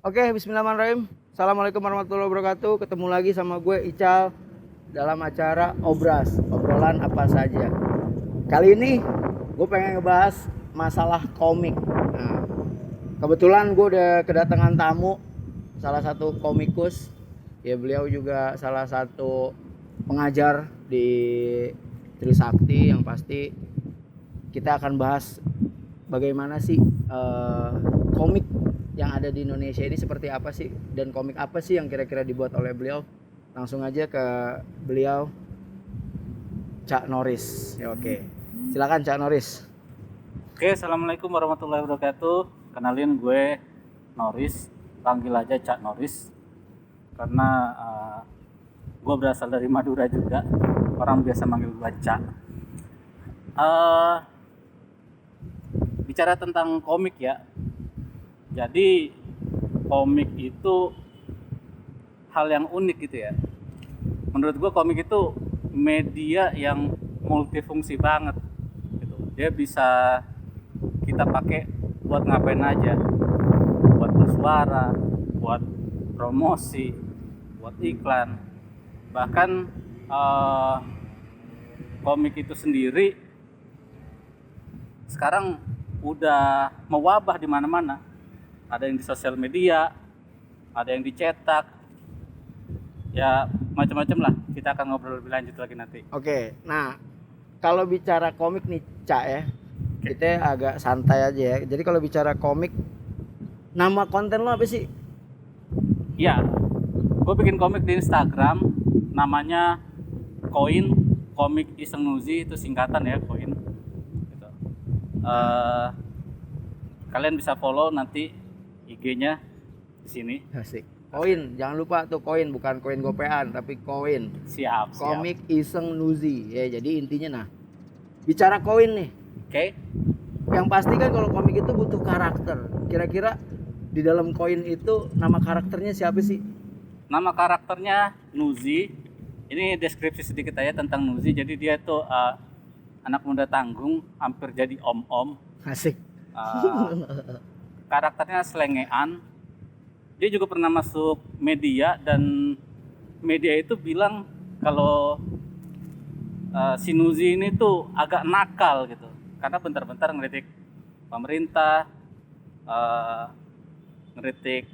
Oke, bismillahirrahmanirrahim. Assalamualaikum warahmatullahi wabarakatuh. Ketemu lagi sama gue Ical dalam acara Obras, obrolan apa saja. Kali ini gue pengen ngebahas masalah komik. Nah, kebetulan gue udah kedatangan tamu, salah satu komikus. Ya beliau juga salah satu pengajar di Trisakti. Yang pasti kita akan bahas bagaimana sih komik yang ada di Indonesia ini seperti apa sih, dan komik apa sih yang kira-kira dibuat oleh beliau. Langsung aja ke beliau, Cak Noris. Ya, oke, silakan Cak Noris. Oke, assalamualaikum warahmatullahi wabarakatuh. Kenalin gue Noris, panggil aja Cak Noris. Karena gue berasal dari Madura juga, orang biasa manggil gue Cak. Bicara tentang komik ya, jadi komik itu hal yang unik gitu ya. Menurut gue komik itu media yang multifungsi banget gitu. Dia bisa kita pakai buat ngapain aja, buat bersuara, buat promosi, buat iklan. Bahkan komik itu sendiri sekarang udah mewabah di mana-mana. Ada yang di sosial media, ada yang dicetak, ya macam-macam lah. Kita akan ngobrol lebih lanjut lagi nanti. Oke, nah kalau bicara komik nih Cak ya, kita agak santai aja ya. Jadi kalau bicara komik, nama konten lo apa sih? Ya, gue bikin komik di Instagram, namanya Koin, Komik Iseng Nuzi, itu singkatan ya, Koin. Gitu. Kalian bisa follow nanti IG-nya di sini. Asik. Koin, jangan lupa tuh koin, bukan koin gopean tapi koin. Siap. Komik Iseng Nuzi. Ya, jadi intinya nah, bicara koin nih. Oke. Yang pasti kan kalau komik itu butuh karakter. Kira-kira di dalam koin itu nama karakternya siapa sih? Nama karakternya Nuzi. Ini deskripsi sedikit aja tentang Nuzi. Jadi dia tuh anak muda tanggung, hampir jadi om-om. Asik. Karakternya selengean. Dia juga pernah masuk media, dan media itu bilang kalau si Nuzi ini tuh agak nakal gitu, karena bentar-bentar ngeritik pemerintah, ngeritik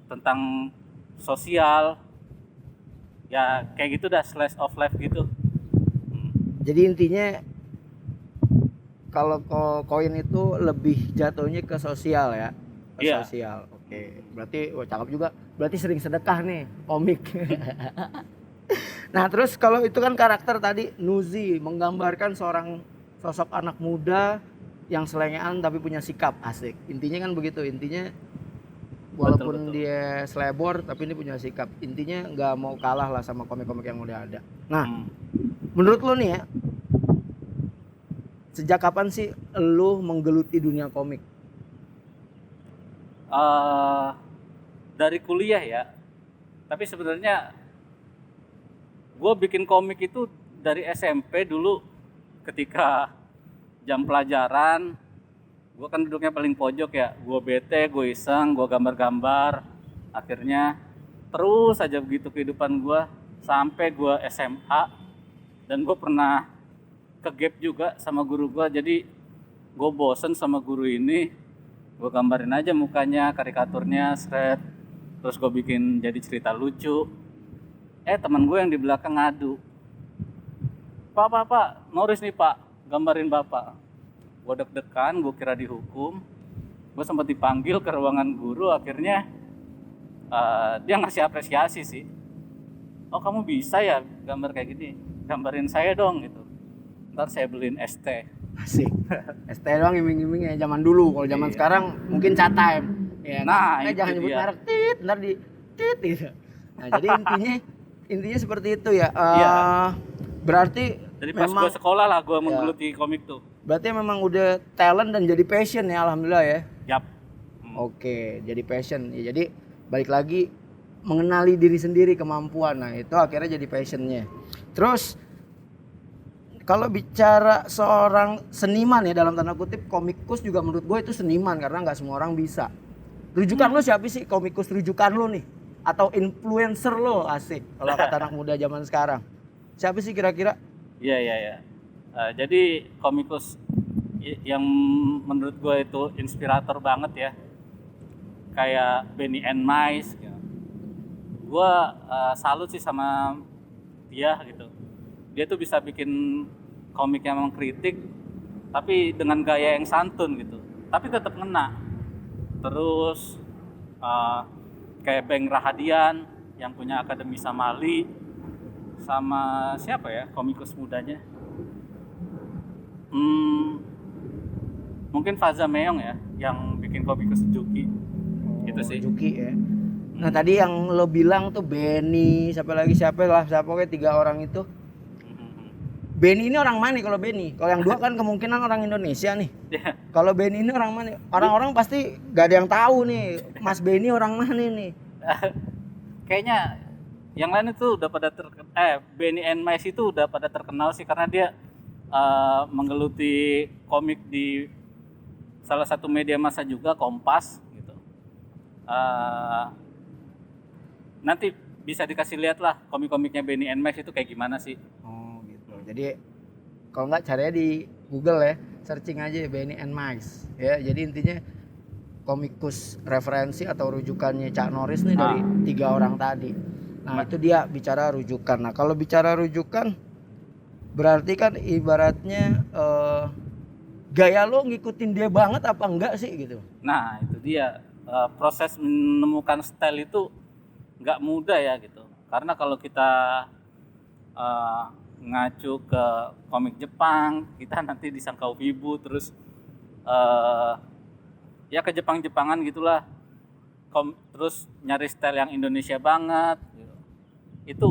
tentang sosial, ya kayak gitu dah, slice of life gitu. Jadi intinya kalau koin itu lebih jatuhnya ke sosial ya, ke Iya. sosial. Oke, berarti cakep juga. Berarti sering sedekah nih komik. Nah terus kalau itu kan karakter tadi Nuzi menggambarkan seorang sosok anak muda yang selengean tapi punya sikap. Asik. Intinya kan begitu. Intinya walaupun Betul. dia selebor tapi ini punya sikap. Intinya nggak mau kalah lah sama komik-komik yang udah ada. Nah menurut lo nih ya, sejak kapan sih lo menggeluti dunia komik? Dari kuliah ya, tapi sebenarnya gue bikin komik itu dari SMP dulu. Ketika jam pelajaran, gue kan duduknya paling pojok ya, gue bete, gue iseng, gue gambar-gambar. Akhirnya terus aja begitu kehidupan gue sampai gue SMA. Dan gue pernah ke gap juga sama guru gue, jadi gue bosen sama guru ini. Gue gambarin aja mukanya, karikaturnya, shred, terus gue bikin jadi cerita lucu. Teman gue yang di belakang ngadu, Pak, Noris nih Pak, gambarin Bapak. Gue deg-degan, gue kira dihukum. Gue sempat dipanggil ke ruangan guru. Akhirnya dia ngasih apresiasi sih. Oh, kamu bisa ya gambar kayak gini, gambarin saya dong gitu, ntar saya beliin ST. Asik. ST doang iming-iming ya zaman dulu. Kalau zaman sekarang mungkin chat time. Ya, Nah, kan? itu Jangan nyebut dia. merek, ntar di gitu. Nah, jadi intinya seperti itu ya. Iya. Berarti Dari pas memang gue sekolah lah gue menggeluti komik tuh. berarti memang udah talent dan jadi passion ya, alhamdulillah ya. Yap. Oke, jadi passion. Ya, jadi balik lagi mengenali diri sendiri, kemampuan. Nah, itu akhirnya jadi passionnya. Terus kalau bicara seorang seniman ya, dalam tanda kutip, komikus juga menurut gue itu seniman karena nggak semua orang bisa. Rujukan lo siapa sih, komikus rujukan lo nih? Atau influencer lo, asik kalau kata anak muda zaman sekarang. Siapa sih kira-kira? Iya. Jadi komikus yang menurut gue itu inspirator banget ya, kayak Benny and Mice gitu. Gue salut sih sama dia gitu. Dia tuh bisa bikin komik yang mengkritik tapi dengan gaya yang santun gitu, tapi tetap ngena. Terus kayak Beng Rahadian yang punya Akademi Samali, sama siapa ya komikus mudanya, mungkin Faza Meong ya yang bikin komikus Juki. Gitu sih. Juki ya. Nah tadi yang lo bilang tuh Benny, siapa pokoknya 3 orang itu. Benny ini orang mana kalau Benny? Kalau yang 2 kan kemungkinan orang Indonesia nih. Yeah. Kalau Benny ini orang mana? Orang-orang pasti gak ada yang tahu nih, Mas Benny orang mana nih? Kayaknya yang lain itu udah pada Benny and Mice itu udah pada terkenal sih karena dia menggeluti komik di salah satu media massa juga, Kompas gitu. Nanti bisa dikasih lihat lah komik-komiknya Benny and Mice itu kayak gimana sih. Oh gitu. Jadi kalau nggak caranya di Google ya, searching aja Benny and Mice ya. Jadi intinya komikus referensi atau rujukannya Cak Norris nih dari 3 orang tadi. Nah itu dia bicara rujukan. Nah kalau bicara rujukan berarti kan ibaratnya gaya lo ngikutin dia banget apa enggak sih gitu? Nah itu dia, proses menemukan style itu nggak mudah ya gitu. Karena kalau kita ngacu ke komik Jepang, kita nanti disangka wibu, terus ya ke Jepang-Jepangan gitulah. Terus nyari style yang Indonesia banget gitu. Itu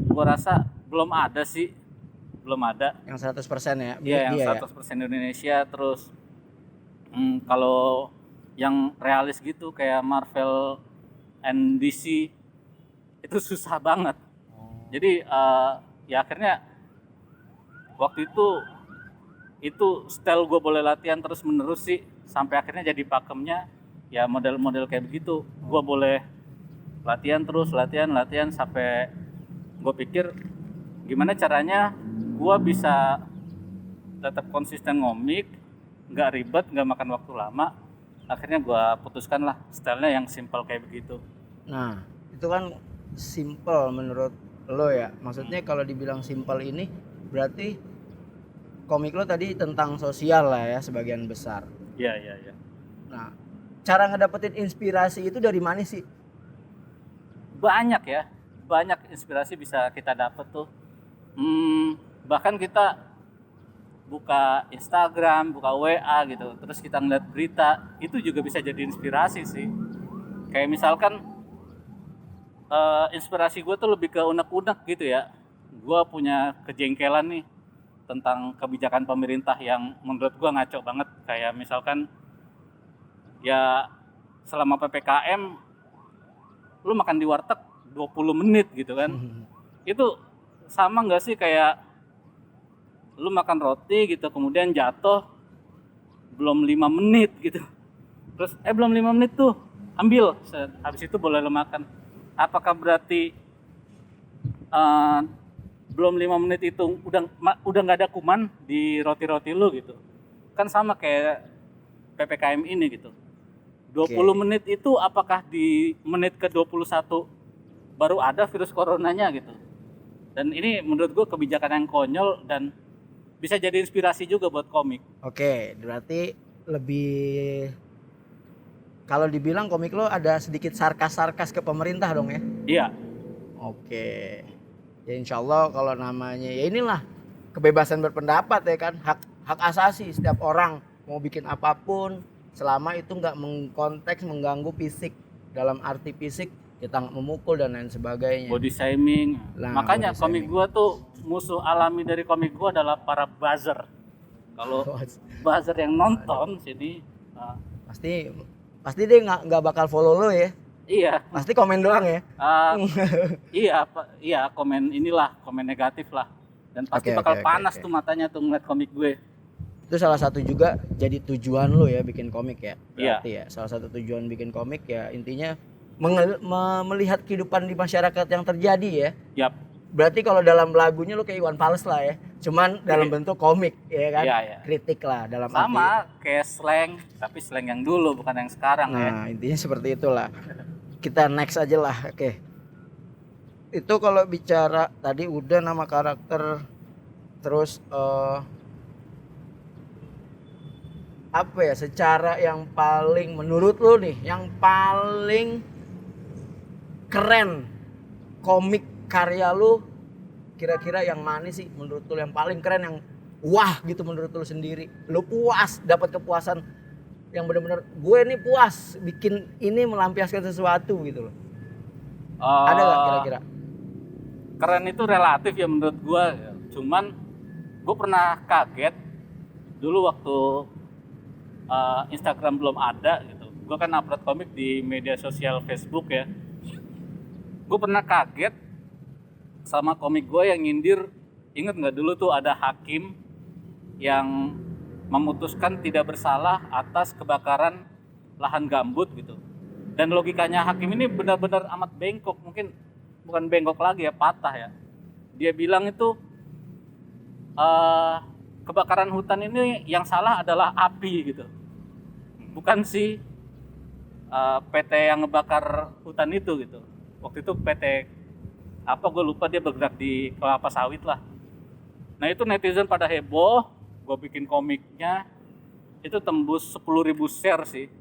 gua rasa belum ada sih. Belum ada. Yang 100% ya? Iya, yang 100% Indonesia. Terus kalau yang realis gitu kayak Marvel and DC itu susah banget. Jadi ya akhirnya waktu itu style gue boleh latihan terus menerus sih sampai akhirnya jadi pakemnya ya model-model kayak begitu. Gue boleh latihan terus latihan sampai gue pikir gimana caranya gue bisa tetap konsisten ngomik, nggak ribet, nggak makan waktu lama. Akhirnya gue putuskan lah stylenya yang simple kayak begitu. Nah itu kan simple menurut lo ya, maksudnya kalau dibilang simple ini berarti komik lo tadi tentang sosial lah ya sebagian besar. Iya. Nah cara ngedapetin inspirasi itu dari mana sih? Banyak ya, banyak inspirasi bisa kita dapet tuh. Bahkan kita buka Instagram, buka WA gitu, terus kita ngeliat berita, itu juga bisa jadi inspirasi sih. Kayak misalkan inspirasi gue tuh lebih ke unek-unek gitu ya. Gue punya kejengkelan nih tentang kebijakan pemerintah yang menurut gue ngaco banget. Kayak misalkan ya selama PPKM lu makan di warteg 20 menit gitu kan. Itu sama gak sih kayak lu makan roti gitu kemudian jatuh belum 5 menit gitu. Terus belum 5 menit tuh ambil, habis itu boleh lu makan. Apakah berarti belum 5 menit itu udah nggak ada kuman di roti-roti lu gitu? Kan sama kayak PPKM ini gitu. 20 menit itu apakah di menit ke-21 baru ada virus coronanya gitu? Dan ini menurut gue kebijakan yang konyol dan bisa jadi inspirasi juga buat komik. Oke, berarti lebih kalau dibilang komik lo ada sedikit sarkas-sarkas ke pemerintah dong ya? Iya. Oke. Ya insya Allah kalau namanya ya inilah kebebasan berpendapat ya kan, hak asasi setiap orang mau bikin apapun selama itu nggak mengkonteks mengganggu fisik, dalam arti fisik kita nggak memukul dan lain sebagainya. Body shaming. Nah, makanya komik gua tuh musuh alami dari komik gua adalah para buzzer. Kalau buzzer yang nonton sini pasti dia nggak bakal follow lo ya. Iya. Pasti komen doang ya. Iya komen negatif lah. Dan pasti bakal panas tuh matanya tuh ngeliat komik gue. Itu salah satu juga jadi tujuan lo ya bikin komik ya. Iya. Berarti ya salah satu tujuan bikin komik ya intinya melihat kehidupan di masyarakat yang terjadi ya. Yap. Berarti kalau dalam lagunya lo kayak Iwan Fals lah ya. Cuman dalam bentuk komik ya kan. Iya, iya. Kritik lah dalam Sama kayak slang, tapi slang yang dulu bukan yang sekarang ya. Nah, intinya seperti itulah. Kita next aja lah. Oke. Itu kalau bicara tadi udah nama karakter, terus apa ya, secara yang paling menurut lu nih, yang paling keren komik karya lu, kira-kira yang mana sih menurut lu yang paling keren, yang wah gitu menurut lu sendiri, lu puas, dapat kepuasan yang benar-benar gue nih puas bikin ini, melampiaskan sesuatu gitu loh. Ada nggak kira-kira? Keren itu relatif ya menurut gua. Cuman gue pernah kaget dulu waktu Instagram belum ada gitu. Gue kan upload komik di media sosial Facebook ya. Gue pernah kaget sama komik gue yang nyindir. Ingat nggak dulu tuh ada hakim yang memutuskan tidak bersalah atas kebakaran lahan gambut gitu. Dan logikanya hakim ini benar-benar amat bengkok, mungkin bukan bengkok lagi ya, patah ya. Dia bilang itu kebakaran hutan ini yang salah adalah api gitu, bukan si PT yang ngebakar hutan itu gitu. Waktu itu PT apa gue lupa, dia bergerak di kelapa sawit lah. Nah itu netizen pada heboh, gue bikin komiknya itu tembus 10.000 share sih.